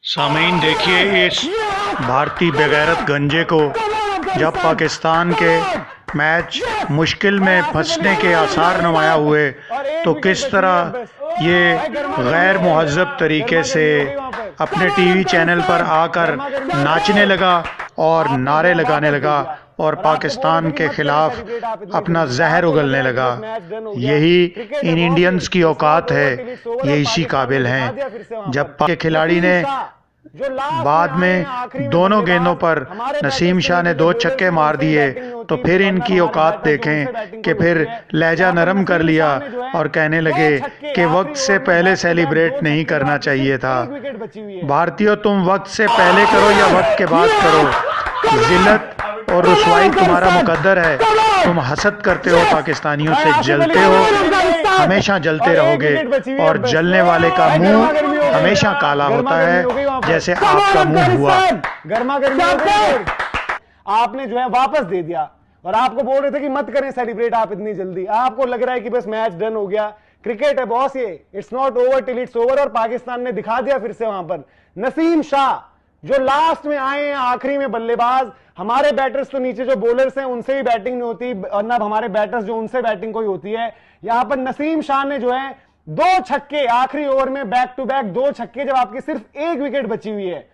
सामीन देखिए इस भारतीय बेगैरत गंजे को। जब पाकिस्तान के मैच मुश्किल में फंसने के आसार नुमाया हुए तो किस तरह ये गैर मुहज़्ज़ब तरीके से अपने टीवी चैनल पर आकर नाचने लगा और नारे लगाने लगा और पाकिस्तान के खिलाफ अपना जहर उगलने लगा। यही इन इंडियंस की औकात है, ये इसी काबिल हैं। जब के खिलाड़ी ने बाद में दोनों गेंदों पर नसीम शाह ने 2 छक्के मार दिए तो फिर इनकी औकात देखें कि फिर लहजा नरम कर लिया और कहने लगे कि वक्त से पहले सेलिब्रेट नहीं करना चाहिए था। भारतीयों, तुम वक्त से पहले करो या वक्त के बाद करो, जिल्लत और रुसवाई तुम्हारा मुकद्दर है। तुम हसद करते हो, पाकिस्तानियों से जलते हो, हमेशा जलते रहोगे और जलने वाले का मुंह हमेशा काला होता है, जैसे आपका मुंह हुआ। गर्मा गर्मी आपने जो है वापस दे दिया और आपको बोल रहे थे कि मत करें सेलिब्रेट आप इतनी जल्दी। आपको लग रहा है कि बस मैच डन हो गया। क्रिकेट है बॉस, ये it's not over till it's over. और पाकिस्तान ने दिखा दिया फिर से वहां पर नसीम शाह जो लास्ट में आए हैं, आखिरी में बल्लेबाज। हमारे बैटर्स तो नीचे जो बॉलर्स हैं उनसे भी बैटिंग नहीं होती, वरना हमारे बैटर्स जो उनसे बैटिंग कोई होती है। यहां पर नसीम शाह ने जो है 2 छक्के आखिरी ओवर में बैक टू बैक 2 छक्के, जब आपकी सिर्फ 1 विकेट बची हुई है।